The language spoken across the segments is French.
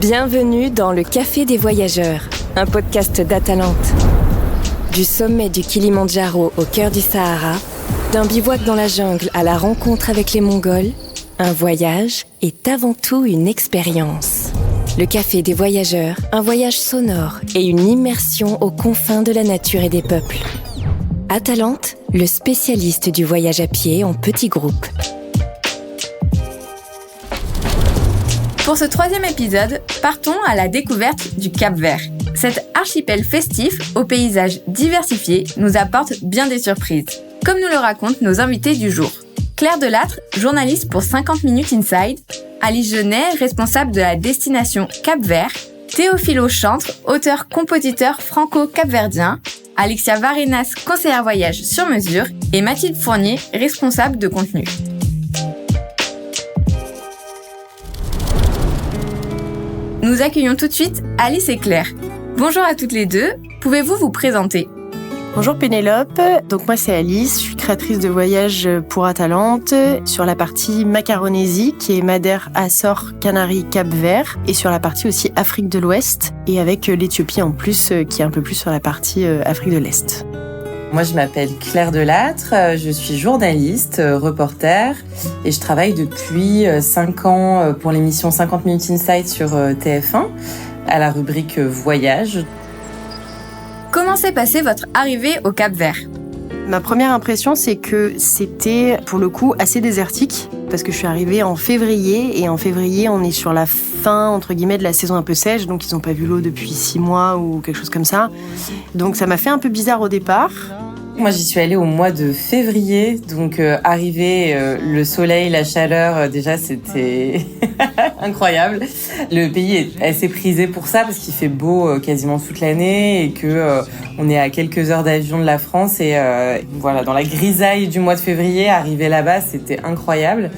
Bienvenue dans le Café des Voyageurs, un podcast d'Atalante. Du sommet du Kilimandjaro au cœur du Sahara, d'un bivouac dans la jungle à la rencontre avec les Mongols, un voyage est avant tout une expérience. Le Café des Voyageurs, un voyage sonore et une immersion aux confins de la nature et des peuples. Atalante, le spécialiste du voyage à pied en petits groupes. Pour ce 3e épisode, partons à la découverte du Cap-Vert. Cet archipel festif, aux paysages diversifiés, nous apporte bien des surprises, comme nous le racontent nos invités du jour. Claire Delattre, journaliste pour 50 Minutes Inside, Alice Genet, responsable de la destination Cap-Vert, Théophile Chantre, auteur-compositeur franco-capverdien, Alexia Varenas, conseillère voyage sur mesure, et Mathilde Fournier, responsable de contenu. Nous accueillons tout de suite Alice et Claire. Bonjour à toutes les deux, pouvez-vous vous présenter ? Bonjour Pénélope, donc moi c'est Alice, je suis créatrice de voyages pour Atalante sur la partie Macaronésie qui est Madère, Açores, Canaries, Cap-Vert et sur la partie aussi Afrique de l'Ouest et avec l'Éthiopie en plus qui est un peu plus sur la partie Afrique de l'Est. Moi, je m'appelle Claire Delattre, je suis journaliste, reporter et je travaille depuis 5 ans pour l'émission 50 Minutes Inside sur TF1 à la rubrique Voyage. Comment s'est passée votre arrivée au Cap-Vert ? Ma première impression, c'est que c'était pour le coup assez désertique parce que je suis arrivée en février et en février, on est sur la fin entre guillemets de la saison un peu sèche, donc ils n'ont pas vu l'eau depuis 6 mois ou quelque chose comme ça. Donc ça m'a fait un peu bizarre au départ. Moi, j'y suis allée au mois de février, donc arrivé le soleil, la chaleur, déjà c'était incroyable. Le pays est assez prisé pour ça parce qu'il fait beau quasiment toute l'année et que on est à quelques heures d'avion de la France et voilà, dans la grisaille du mois de février, arriver là-bas, c'était incroyable.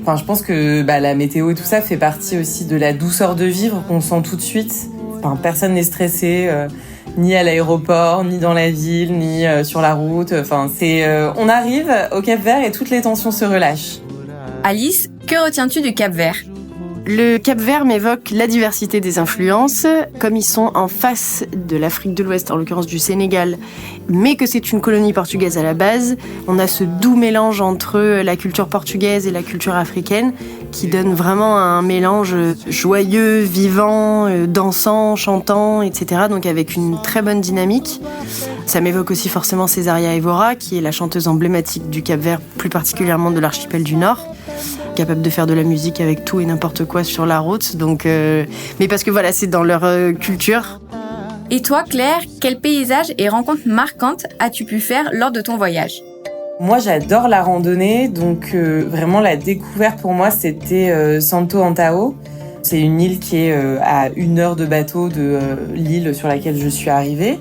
Enfin, je pense que la météo et tout ça fait partie aussi de la douceur de vivre qu'on sent tout de suite. Enfin, personne n'est stressé. Ni à l'aéroport, ni dans la ville, ni sur la route. Enfin, on arrive au Cap-Vert et toutes les tensions se relâchent. Alice, que retiens-tu du Cap-Vert ? Le Cap-Vert m'évoque la diversité des influences, comme ils sont en face de l'Afrique de l'Ouest, en l'occurrence du Sénégal, mais que c'est une colonie portugaise à la base. On a ce doux mélange entre la culture portugaise et la culture africaine qui donne vraiment un mélange joyeux, vivant, dansant, chantant, etc. Donc avec une très bonne dynamique. Ça m'évoque aussi forcément Césaria Évora, qui est la chanteuse emblématique du Cap-Vert, plus particulièrement de l'archipel du Nord, capable de faire de la musique avec tout et n'importe quoi sur la route. Donc, mais parce que voilà, c'est dans leur culture. Et toi, Claire, quel paysage et rencontres marquantes as-tu pu faire lors de ton voyage ? Moi, j'adore la randonnée, donc vraiment la découverte pour moi, c'était Santo Antão. C'est une île qui est à 1 heure de bateau de l'île sur laquelle je suis arrivée.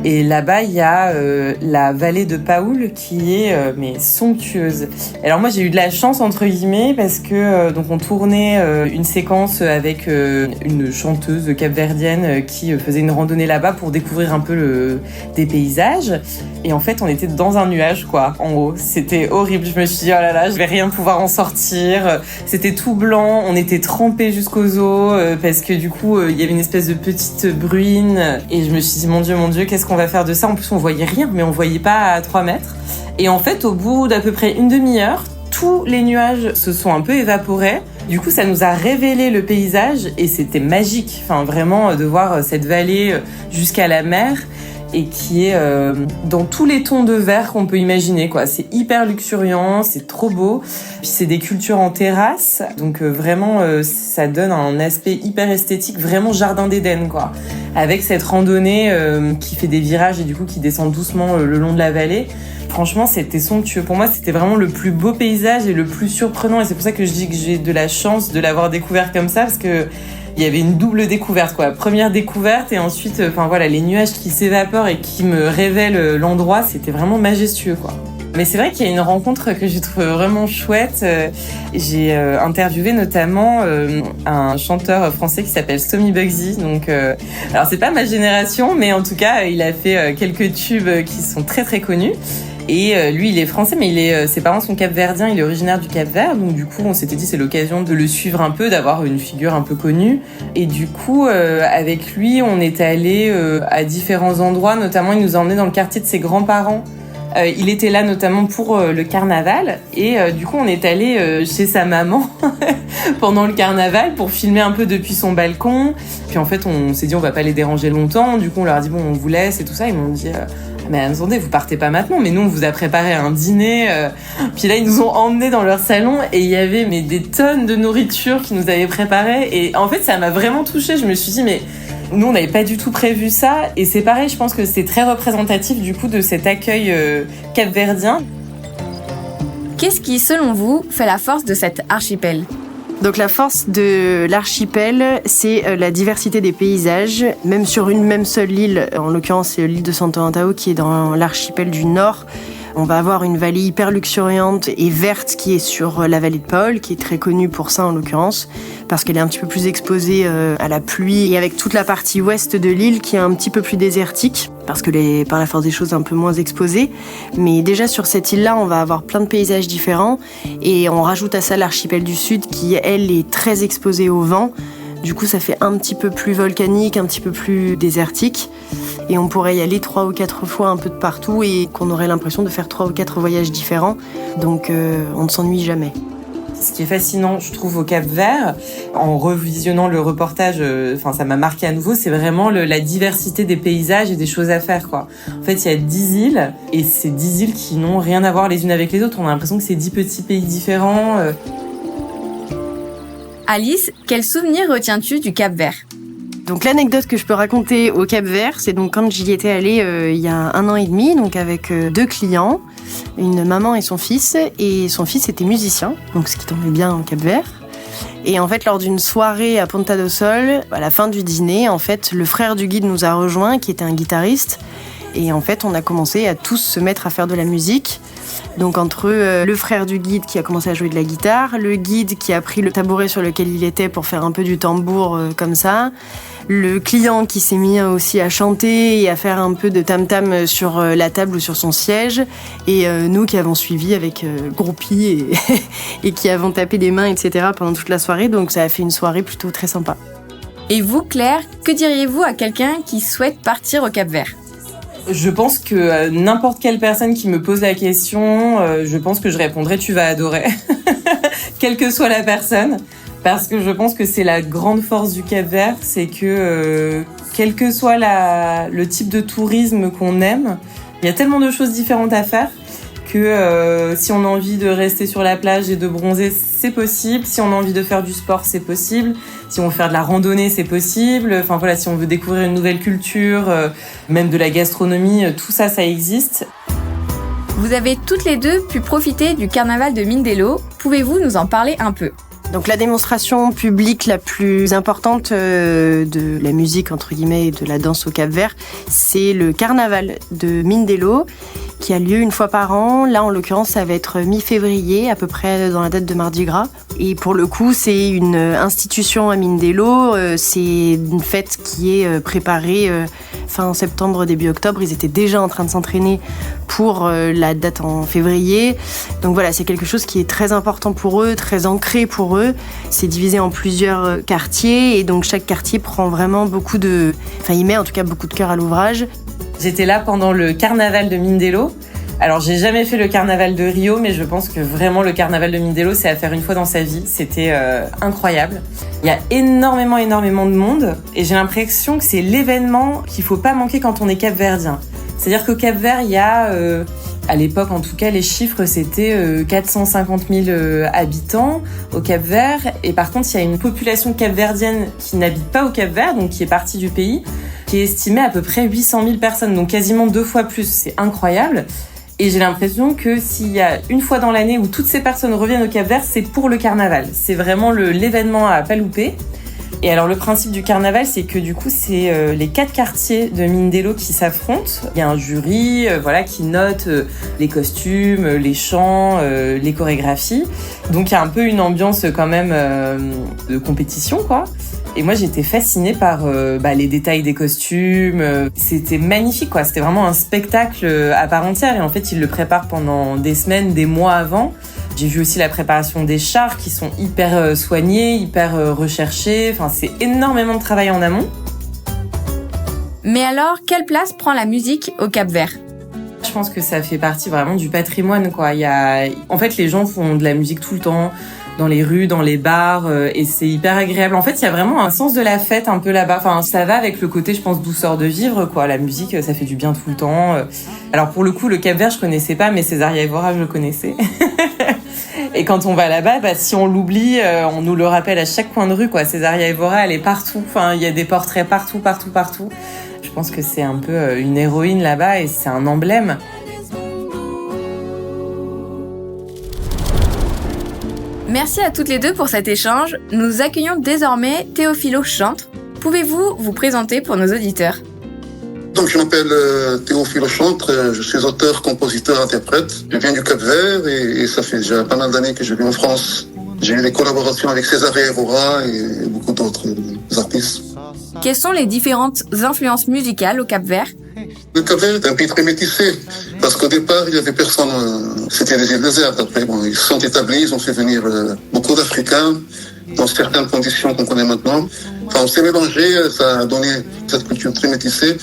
Et là-bas, il y a la vallée de Paúl qui est mais somptueuse. Alors moi, j'ai eu de la chance entre guillemets parce que donc on tournait une séquence avec une chanteuse capverdienne qui faisait une randonnée là-bas pour découvrir un peu des paysages. Et en fait, on était dans un nuage quoi. En haut, c'était horrible. Je me suis dit oh là là, je vais rien pouvoir en sortir. C'était tout blanc. On était trempés jusqu'aux os parce que du coup, il y avait une espèce de petite bruine. Et je me suis dit mon Dieu, qu'est-ce qu'on va faire de ça ? En plus, on voyait rien, mais on voyait pas à 3 mètres. Et en fait, au bout d'à peu près une demi-heure, tous les nuages se sont un peu évaporés. Du coup, ça nous a révélé le paysage et c'était magique. Enfin, vraiment, de voir cette vallée jusqu'à la mer et qui est dans tous les tons de vert qu'on peut imaginer, quoi. C'est hyper luxuriant, c'est trop beau. Puis c'est des cultures en terrasse, donc vraiment, ça donne un aspect hyper esthétique, vraiment jardin d'Éden, quoi. Avec cette randonnée qui fait des virages et du coup qui descend doucement le long de la vallée. Franchement, c'était somptueux. Pour moi, c'était vraiment le plus beau paysage et le plus surprenant. Et c'est pour ça que je dis que j'ai de la chance de l'avoir découvert comme ça, parce que il y avait une double découverte, quoi. Première découverte et ensuite, enfin voilà, les nuages qui s'évaporent et qui me révèlent l'endroit, c'était vraiment majestueux, quoi. Mais c'est vrai qu'il y a une rencontre que j'ai trouvée vraiment chouette. J'ai interviewé notamment un chanteur français qui s'appelle Stomy Bugsy. Donc, alors c'est pas ma génération, mais en tout cas, il a fait quelques tubes qui sont très très connus. Et lui, il est français, mais ses parents sont capverdiens, il est originaire du Cap-Vert. Donc du coup, on s'était dit c'est l'occasion de le suivre un peu, d'avoir une figure un peu connue. Et du coup, avec lui, on est allé à différents endroits. Notamment, il nous a emmenés dans le quartier de ses grands-parents. Il était là notamment pour le carnaval. Et du coup, on est allé chez sa maman pendant le carnaval pour filmer un peu depuis son balcon. Puis en fait, on s'est dit on va pas les déranger longtemps. Du coup, on leur a dit bon, on vous laisse et tout ça. Ils m'ont dit... mais attendez, vous partez pas maintenant, mais nous on vous a préparé un dîner. Puis là ils nous ont emmenés dans leur salon et il y avait des tonnes de nourriture qu'ils nous avaient préparées. Et en fait ça m'a vraiment touchée. Je me suis dit mais nous on n'avait pas du tout prévu ça. Et c'est pareil, je pense que c'est très représentatif du coup de cet accueil capverdien. Qu'est-ce qui, selon vous, fait la force de cet archipel ? Donc la force de l'archipel, c'est la diversité des paysages, même sur une même seule île, en l'occurrence c'est l'île de Santo Antão qui est dans l'archipel du Nord. On va avoir une vallée hyper luxuriante et verte qui est sur la vallée de Paul, qui est très connue pour ça en l'occurrence, parce qu'elle est un petit peu plus exposée à la pluie, et avec toute la partie ouest de l'île qui est un petit peu plus désertique, parce que par la force des choses un peu moins exposée. Mais déjà sur cette île-là, on va avoir plein de paysages différents, et on rajoute à ça l'archipel du Sud qui, elle, est très exposée au vent. Du coup, ça fait un petit peu plus volcanique, un petit peu plus désertique. Et on pourrait y aller 3 ou 4 fois un peu de partout et qu'on aurait l'impression de faire 3 ou 4 voyages différents. Donc, on ne s'ennuie jamais. Ce qui est fascinant, je trouve, au Cap-Vert, en revisionnant le reportage, ça m'a marqué à nouveau, c'est vraiment la diversité des paysages et des choses à faire, quoi. En fait, il y a 10 îles, et c'est 10 îles qui n'ont rien à voir les unes avec les autres. On a l'impression que c'est 10 petits pays différents. Alice, quel souvenir retiens-tu du Cap-Vert ? Donc l'anecdote que je peux raconter au Cap-Vert, c'est donc quand j'y étais allée il y a 1 an et demi, donc avec 2 clients, une maman et son fils était musicien, donc ce qui tombait bien au Cap-Vert. Et en fait, lors d'une soirée à Ponta do Sol, à la fin du dîner, en fait, le frère du guide nous a rejoints, qui était un guitariste. Et en fait, on a commencé à tous se mettre à faire de la musique. Donc entre le frère du guide qui a commencé à jouer de la guitare, le guide qui a pris le tabouret sur lequel il était pour faire un peu du tambour comme ça, le client qui s'est mis aussi à chanter et à faire un peu de tam-tam sur la table ou sur son siège, et nous qui avons suivi avec groupie et qui avons tapé des mains, etc. pendant toute la soirée. Donc ça a fait une soirée plutôt très sympa. Et vous, Claire, que diriez-vous à quelqu'un qui souhaite partir au Cap-Vert ? Je pense que n'importe quelle personne qui me pose la question, je pense que je répondrai « tu vas adorer », quelle que soit la personne. Parce que je pense que c'est la grande force du Cap-Vert, c'est que quel que soit le type de tourisme qu'on aime, il y a tellement de choses différentes à faire que si on a envie de rester sur la plage et de bronzer, c'est possible. Si on a envie de faire du sport, c'est possible. Si on veut faire de la randonnée, c'est possible. Enfin voilà, si on veut découvrir une nouvelle culture, même de la gastronomie, tout ça, ça existe. Vous avez toutes les deux pu profiter du carnaval de Mindelo. Pouvez-vous nous en parler un peu ? Donc la démonstration publique la plus importante de la musique, entre guillemets, et de la danse au Cap-Vert, c'est le carnaval de Mindelo, qui a lieu une fois par an. Là, en l'occurrence, ça va être mi-février, à peu près dans la date de Mardi Gras. Et pour le coup, c'est une institution à Mindelo. C'est une fête qui est préparée fin septembre, début octobre. Ils étaient déjà en train de s'entraîner pour la date en février. Donc voilà, c'est quelque chose qui est très important pour eux, très ancré pour eux. C'est divisé en plusieurs quartiers, et donc chaque quartier prend vraiment il met en tout cas beaucoup de cœur à l'ouvrage. J'étais là pendant le carnaval de Mindelo. Alors, j'ai jamais fait le carnaval de Rio, mais je pense que vraiment le carnaval de Mindelo, c'est à faire une fois dans sa vie. C'était incroyable. Il y a énormément de monde, et j'ai l'impression que c'est l'événement qu'il faut pas manquer quand on est capverdien. C'est-à-dire qu'au Cap-Vert, il y a, à l'époque en tout cas, les chiffres, c'était 450 000 habitants au Cap-Vert. Et par contre, il y a une population capverdienne qui n'habite pas au Cap-Vert, donc qui est partie du pays, qui est estimée à peu près 800 000 personnes, donc quasiment 2 fois plus. C'est incroyable. Et j'ai l'impression que s'il y a une fois dans l'année où toutes ces personnes reviennent au Cap-Vert, c'est pour le carnaval. C'est vraiment l'événement à pas louper. Et alors le principe du carnaval, c'est que du coup, c'est les 4 quartiers de Mindelo qui s'affrontent. Il y a un jury qui note les costumes, les chants, les chorégraphies. Donc il y a un peu une ambiance quand même de compétition, quoi. Et moi, j'étais fascinée par les détails des costumes. C'était magnifique, quoi. C'était vraiment un spectacle à part entière. Et en fait, ils le préparent pendant des semaines, des mois avant. J'ai vu aussi la préparation des chars qui sont hyper soignés, hyper recherchés. Enfin, c'est énormément de travail en amont. Mais alors, quelle place prend la musique au Cap-Vert ? Je pense que ça fait partie vraiment du patrimoine, quoi. En fait, les gens font de la musique tout le temps, dans les rues, dans les bars, et c'est hyper agréable. En fait, il y a vraiment un sens de la fête un peu là-bas. Enfin, ça va avec le côté, je pense, douceur de vivre, quoi. La musique, ça fait du bien tout le temps. Alors, pour le coup, le Cap-Vert, je connaissais pas, mais Césaria Évora, je le connaissais. Et quand on va là-bas, si on l'oublie, on nous le rappelle à chaque coin de rue, quoi. Césaria Évora, elle est partout. Enfin, il y a des portraits partout. Je pense que c'est un peu une héroïne là-bas et c'est un emblème. Merci à toutes les deux pour cet échange. Nous accueillons désormais Théophilo Chantre. Pouvez-vous vous présenter pour nos auditeurs ? Donc, je m'appelle Théophilo Chantre, je suis auteur, compositeur, interprète. Je viens du Cap-Vert et ça fait déjà pas mal d'années que je vis en France. J'ai eu des collaborations avec Césaria Évora et beaucoup d'autres artistes. Quelles sont les différentes influences musicales au Cap-Vert ? Le Cap-Vert est un pays très métissé, parce qu'au départ, il y avait personne, c'était des îles désertes. Après, ils se sont établis, ils ont fait venir beaucoup d'Africains, dans certaines conditions qu'on connaît maintenant. Enfin, on s'est mélangé, ça a donné cette culture très métissée.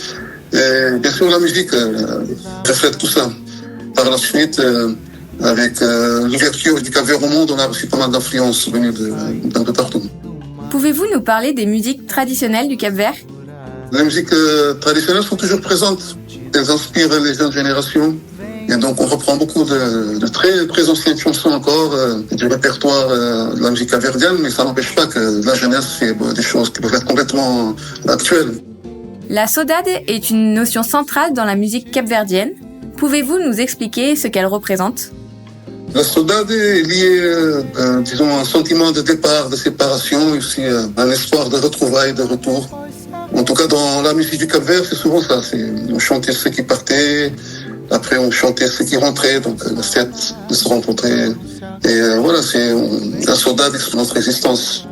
Et bien sûr, la musique reflète tout ça. Par la suite, avec l'ouverture du Cap-Vert au monde, on a aussi pas mal d'influences venues d'un peu partout. Pouvez-vous nous parler des musiques traditionnelles du Cap-Vert ? Les musiques traditionnelles sont toujours présentes. Elles inspirent les jeunes générations. Et donc, on reprend beaucoup de très, très anciennes chansons encore, du répertoire de la musique capverdienne, mais ça n'empêche pas que la jeunesse fait des choses qui peuvent être complètement actuelles. La saudade est une notion centrale dans la musique capverdienne. Pouvez-vous nous expliquer ce qu'elle représente ? La saudade est liée, disons, à un sentiment de départ, de séparation, et aussi un espoir de retrouvailles, de retour. En tout cas, dans la musique du Cap-Vert, c'est souvent ça. On chantait ceux qui partaient, après on chantait ceux qui rentraient, donc le fait de se rencontrer. Et voilà, c'est la saudade de notre existence.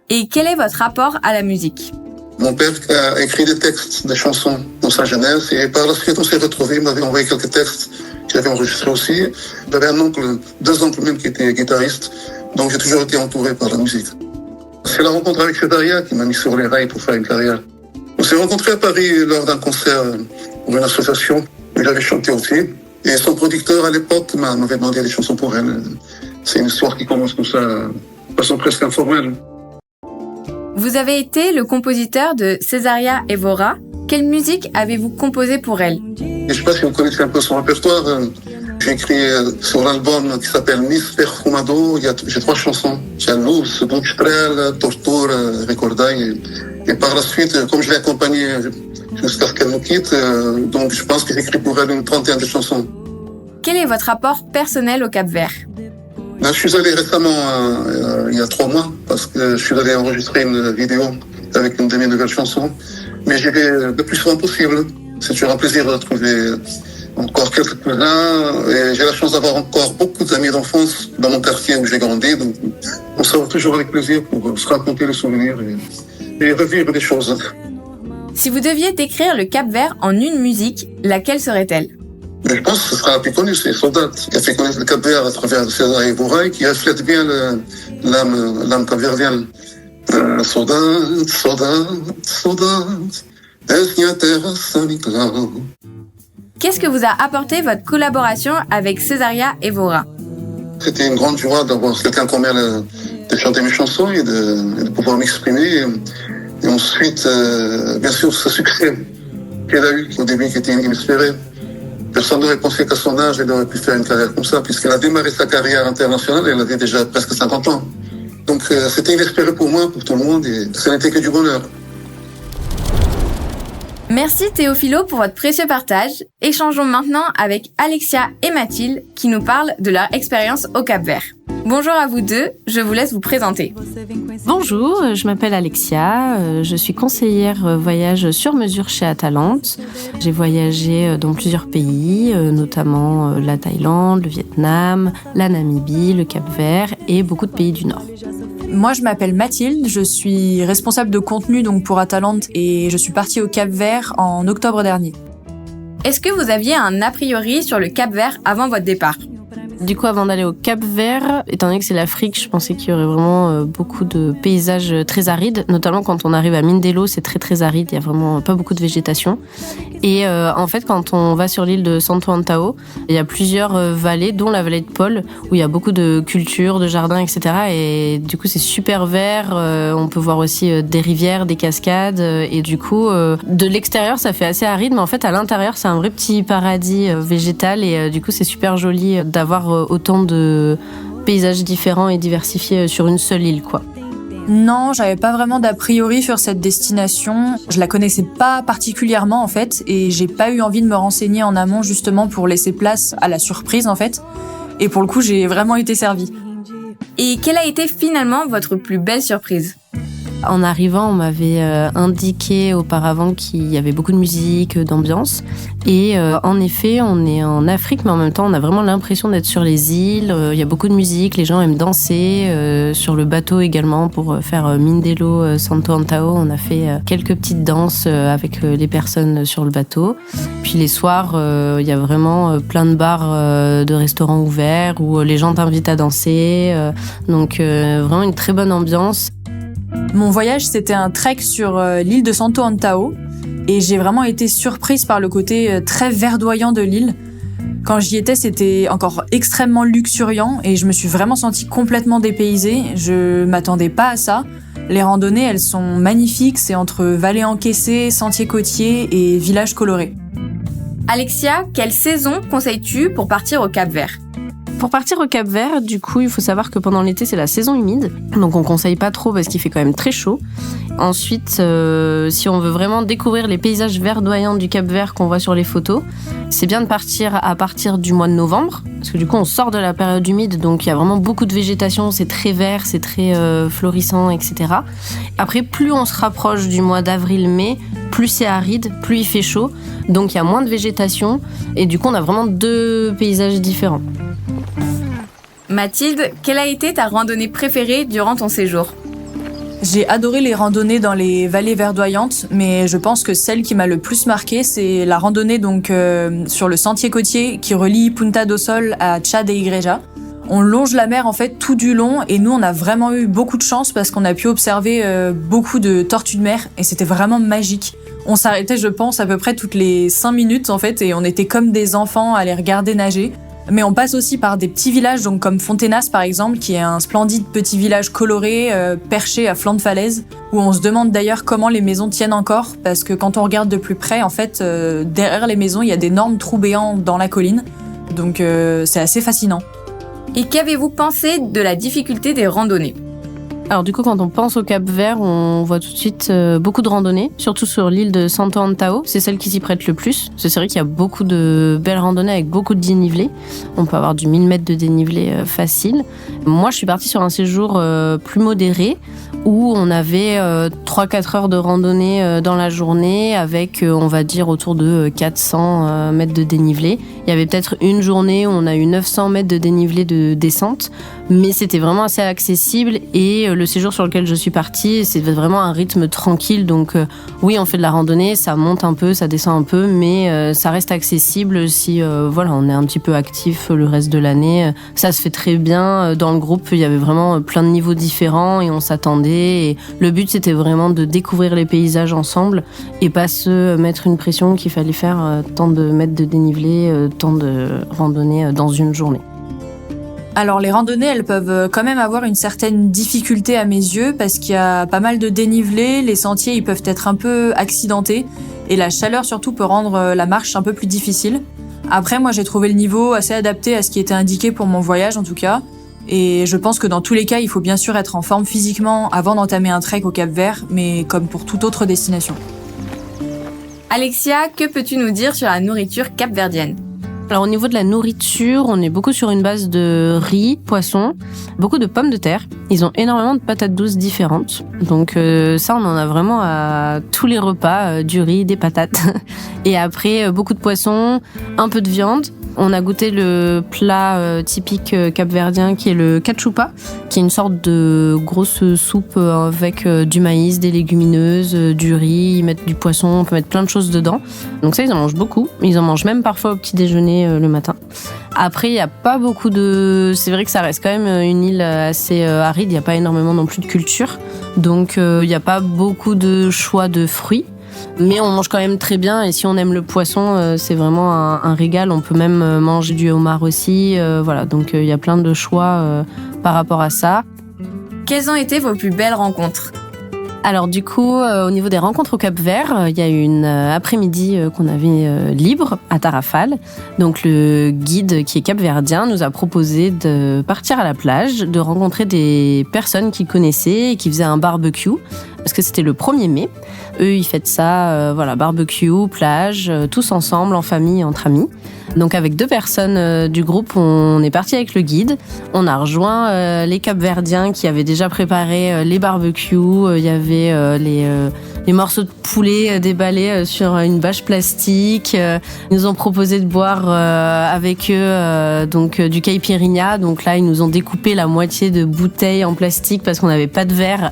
Et quel est votre rapport à la musique ? Mon père a écrit des textes, des chansons dans sa jeunesse, et par la suite on s'est retrouvés, il m'avait envoyé quelques textes qu'il avait enregistrés aussi. J'avais deux oncles même qui étaient guitaristes, donc j'ai toujours été entouré par la musique. C'est la rencontre avec Césaria qui m'a mis sur les rails pour faire une carrière. On s'est rencontrés à Paris lors d'un concert pour une association où il avait chanté aussi. Et son producteur à l'époque m'avait demandé des chansons pour elle. C'est une histoire qui commence comme ça, de façon presque informelle. Vous avez été le compositeur de Césaria Évora. Quelle musique avez-vous composé pour elle ? Et je ne sais pas si vous connaissez un peu son répertoire. J'ai écrit sur l'album qui s'appelle Miss Perfumado, j'ai 3 chansons. J'ai Luz, Dustrel, Torture, Recordai. Et par la suite, comme je l'ai accompagnée jusqu'à ce qu'elle nous quitte, donc je pense que j'ai écrit pour elle une 30aine de chansons. Quel est votre rapport personnel au Cap-Vert ? Je suis allé récemment, il y a 3 mois, parce que je suis allé enregistrer une vidéo avec une de mes nouvelles chansons. Mais j'y vais le plus souvent possible. C'est toujours un plaisir de retrouver encore quelques cousins. Et j'ai la chance d'avoir encore beaucoup d'amis d'enfance dans mon quartier où j'ai grandi. Donc, on sort toujours avec plaisir pour se raconter les souvenirs et revivre des choses. Si vous deviez décrire le Cap-Vert en une musique, laquelle serait-elle ? Mais je pense que ce sera la plus connue, c'est Saudade, qui a fait connaître le Cap-Vert à travers Césaria Évora, qui reflète bien l'âme capverdienne. Saudade, saudade, saudade, es minha terra sanical. Qu'est-ce que vous a apporté votre collaboration avec Césaria Évora ? C'était une grande joie d'avoir quelqu'un comme elle de chanter mes chansons et de pouvoir m'exprimer. Et ensuite, bien sûr, ce succès qu'elle a eu au début qui était inespéré. Personne n'aurait pensé qu'à son âge, elle aurait pu faire une carrière comme ça, puisqu'elle a démarré sa carrière internationale, elle avait déjà presque 50 ans. Donc c'était inespéré pour moi, pour tout le monde, et ça n'était que du bonheur. Merci Théophilo pour votre précieux partage. Échangeons maintenant avec Alexia et Mathilde qui nous parlent de leur expérience au Cap-Vert. Bonjour à vous deux, je vous laisse vous présenter. Bonjour, je m'appelle Alexia, je suis conseillère voyage sur mesure chez Atalante. J'ai voyagé dans plusieurs pays, notamment la Thaïlande, le Vietnam, la Namibie, le Cap-Vert et beaucoup de pays du Nord. Moi, je m'appelle Mathilde, je suis responsable de contenu donc pour Atalante et je suis partie au Cap-Vert en octobre dernier. Est-ce que vous aviez un a priori sur le Cap-Vert avant votre départ ? Du coup, avant d'aller au Cap-Vert, étant donné que c'est l'Afrique, je pensais qu'il y aurait vraiment beaucoup de paysages très arides. Notamment quand on arrive à Mindelo, c'est très très aride, il y a vraiment pas beaucoup de végétation. Et en fait, quand on va sur l'île de Santo Antao, il y a plusieurs vallées, dont la vallée de Paul, où il y a beaucoup de cultures, de jardins, etc. Et du coup, c'est super vert. On peut voir aussi des rivières, des cascades. Et du coup, de l'extérieur, ça fait assez aride, mais en fait, à l'intérieur, c'est un vrai petit paradis végétal. Et du coup, c'est super joli d'avoir autant de paysages différents et diversifiés sur une seule île, quoi. Non, j'avais pas vraiment d'a priori sur cette destination. Je la connaissais pas particulièrement en fait, et j'ai pas eu envie de me renseigner en amont justement pour laisser place à la surprise en fait. Et pour le coup, j'ai vraiment été servie. Et quelle a été finalement votre plus belle surprise ? En arrivant, on m'avait indiqué auparavant qu'il y avait beaucoup de musique, d'ambiance. Et en effet, on est en Afrique, mais en même temps, on a vraiment l'impression d'être sur les îles. Il y a beaucoup de musique, les gens aiment danser. Sur le bateau également, pour faire Mindelo, Santo Antao, on a fait quelques petites danses avec les personnes sur le bateau. Puis les soirs, il y a vraiment plein de bars, de restaurants ouverts où les gens t'invitent à danser. Donc vraiment une très bonne ambiance. Mon voyage, c'était un trek sur l'île de Santo Antao et j'ai vraiment été surprise par le côté très verdoyant de l'île. Quand j'y étais, c'était encore extrêmement luxuriant et je me suis vraiment sentie complètement dépaysée. Je m'attendais pas à ça. Les randonnées, elles sont magnifiques, c'est entre vallées encaissées, sentiers côtiers et villages colorés. Alexia, quelle saison conseilles-tu pour partir au Cap-Vert ? Pour partir au Cap-Vert, du coup, il faut savoir que pendant l'été, c'est la saison humide. Donc, on conseille pas trop parce qu'il fait quand même très chaud. Ensuite, si on veut vraiment découvrir les paysages verdoyants du Cap-Vert qu'on voit sur les photos, c'est bien de partir à partir du mois de novembre. Parce que du coup, on sort de la période humide, donc il y a vraiment beaucoup de végétation, c'est très vert, c'est très florissant, etc. Après, plus on se rapproche du mois d'avril-mai, plus c'est aride, plus il fait chaud. Donc, il y a moins de végétation. Et du coup, on a vraiment deux paysages différents. Mathilde, quelle a été ta randonnée préférée durant ton séjour ? J'ai adoré les randonnées dans les vallées verdoyantes, mais je pense que celle qui m'a le plus marquée, c'est la randonnée donc sur le sentier côtier qui relie Punta do Sol à Tchad et Igreja. On longe la mer en fait tout du long et nous on a vraiment eu beaucoup de chance parce qu'on a pu observer beaucoup de tortues de mer et c'était vraiment magique. On s'arrêtait, je pense, à peu près toutes les 5 minutes en fait et on était comme des enfants à les regarder nager. Mais on passe aussi par des petits villages, donc comme Fontenas par exemple, qui est un splendide petit village coloré, perché à flanc de falaise, où on se demande d'ailleurs comment les maisons tiennent encore, parce que quand on regarde de plus près, en fait, derrière les maisons, il y a d'énormes trous béants dans la colline, donc c'est assez fascinant. Et qu'avez-vous pensé de la difficulté des randonnées ? Alors du coup, quand on pense au Cap-Vert, on voit tout de suite beaucoup de randonnées, surtout sur l'île de Santo Antao. C'est celle qui s'y prête le plus. C'est vrai qu'il y a beaucoup de belles randonnées avec beaucoup de dénivelé. On peut avoir du 1000 mètres de dénivelé facile. Moi, je suis partie sur un séjour plus modéré où on avait 3-4 heures de randonnée dans la journée avec, on va dire, autour de 400 mètres de dénivelé. Il y avait peut-être une journée où on a eu 900 mètres de dénivelé de descente, mais c'était vraiment assez accessible et le séjour sur lequel je suis partie, c'est vraiment un rythme tranquille. Donc oui, on fait de la randonnée, ça monte un peu, ça descend un peu, mais ça reste accessible si voilà, on est un petit peu actif le reste de l'année. Ça se fait très bien. Dans le groupe, il y avait vraiment plein de niveaux différents et on s'attendait. Et le but, c'était vraiment de découvrir les paysages ensemble et pas se mettre une pression qu'il fallait faire tant de mètres de dénivelé, tant de randonnée dans une journée. Alors les randonnées, elles peuvent quand même avoir une certaine difficulté à mes yeux parce qu'il y a pas mal de dénivelé, les sentiers ils peuvent être un peu accidentés et la chaleur surtout peut rendre la marche un peu plus difficile. Après moi j'ai trouvé le niveau assez adapté à ce qui était indiqué pour mon voyage en tout cas et je pense que dans tous les cas il faut bien sûr être en forme physiquement avant d'entamer un trek au Cap-Vert mais comme pour toute autre destination. Alexia, que peux-tu nous dire sur la nourriture capverdienne ? Alors au niveau de la nourriture, on est beaucoup sur une base de riz, poisson, beaucoup de pommes de terre. Ils ont énormément de patates douces différentes. Donc ça, on en a vraiment à tous les repas, du riz, des patates. Et après, beaucoup de poissons, un peu de viande. On a goûté le plat typique capverdien qui est le cachupa, qui est une sorte de grosse soupe avec du maïs, des légumineuses, du riz, ils mettent du poisson, on peut mettre plein de choses dedans. Donc ça, ils en mangent beaucoup. Ils en mangent même parfois au petit déjeuner le matin. Après, il n'y a pas beaucoup de... C'est vrai que ça reste quand même une île assez aride, il n'y a pas énormément non plus de culture. Donc il n'y a pas beaucoup de choix de fruits. Mais on mange quand même très bien et si on aime le poisson, c'est vraiment un régal. On peut même manger du homard aussi. Voilà, donc il y a plein de choix par rapport à ça. Quelles ont été vos plus belles rencontres ? Alors du coup, au niveau des rencontres au Cap-Vert, il y a eu une après-midi qu'on avait libre à Tarrafal. Donc le guide qui est capverdien nous a proposé de partir à la plage, de rencontrer des personnes qu'il connaissait et qui faisaient un barbecue, parce que c'était le 1er mai. Eux, ils fêtent ça, barbecue, plage, tous ensemble, en famille, entre amis. Donc avec 2 personnes du groupe, on est parti avec le guide. On a rejoint les Capverdiens qui avaient déjà préparé les barbecues. Il y avait les morceaux de poulet déballés sur une bâche plastique. Ils nous ont proposé de boire avec eux donc du caipirinha. Donc là, ils nous ont découpé la moitié de bouteilles en plastique parce qu'on n'avait pas de verre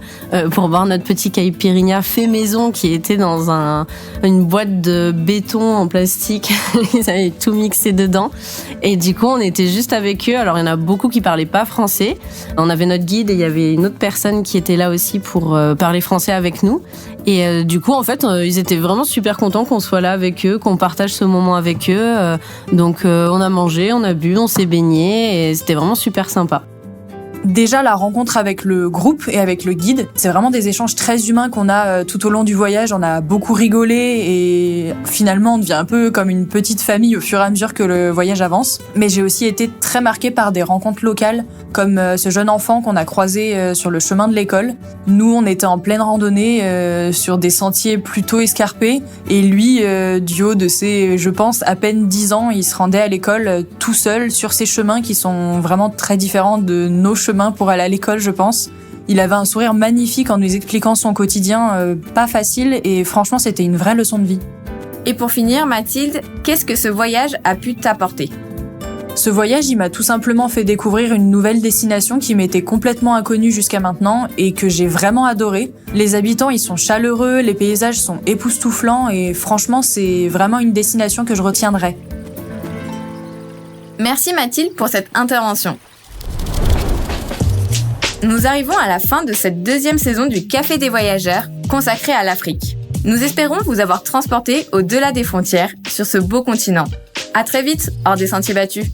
pour boire notre petit caipirinha fait maison qui était dans une boîte de béton en plastique. Ils avaient tout mixé dedans. Et du coup, on était juste avec eux. Alors, il y en a beaucoup qui parlaient pas français. On avait notre guide et il y avait une autre personne qui était là aussi pour parler français avec nous. Et du coup, en fait, ils étaient vraiment super contents qu'on soit là avec eux, qu'on partage ce moment avec eux. Donc, on a mangé, on a bu, on s'est baigné et c'était vraiment super sympa. Déjà, la rencontre avec le groupe et avec le guide, c'est vraiment des échanges très humains qu'on a tout au long du voyage. On a beaucoup rigolé et finalement, on devient un peu comme une petite famille au fur et à mesure que le voyage avance. Mais j'ai aussi été très marquée par des rencontres locales, comme ce jeune enfant qu'on a croisé sur le chemin de l'école. Nous, on était en pleine randonnée sur des sentiers plutôt escarpés et lui, du haut de ses, je pense, à peine 10 ans, il se rendait à l'école tout seul sur ces chemins qui sont vraiment très différents de nos chemins pour aller à l'école, je pense. Il avait un sourire magnifique en nous expliquant son quotidien, pas facile, et franchement, c'était une vraie leçon de vie. Et pour finir, Mathilde, qu'est-ce que ce voyage a pu t'apporter ? Ce voyage, il m'a tout simplement fait découvrir une nouvelle destination qui m'était complètement inconnue jusqu'à maintenant et que j'ai vraiment adorée. Les habitants, ils sont chaleureux, les paysages sont époustouflants et franchement, c'est vraiment une destination que je retiendrai. Merci Mathilde pour cette intervention. Nous arrivons à la fin de cette 2e saison du Café des Voyageurs, consacrée à l'Afrique. Nous espérons vous avoir transporté au-delà des frontières, sur ce beau continent. À très vite, hors des sentiers battus.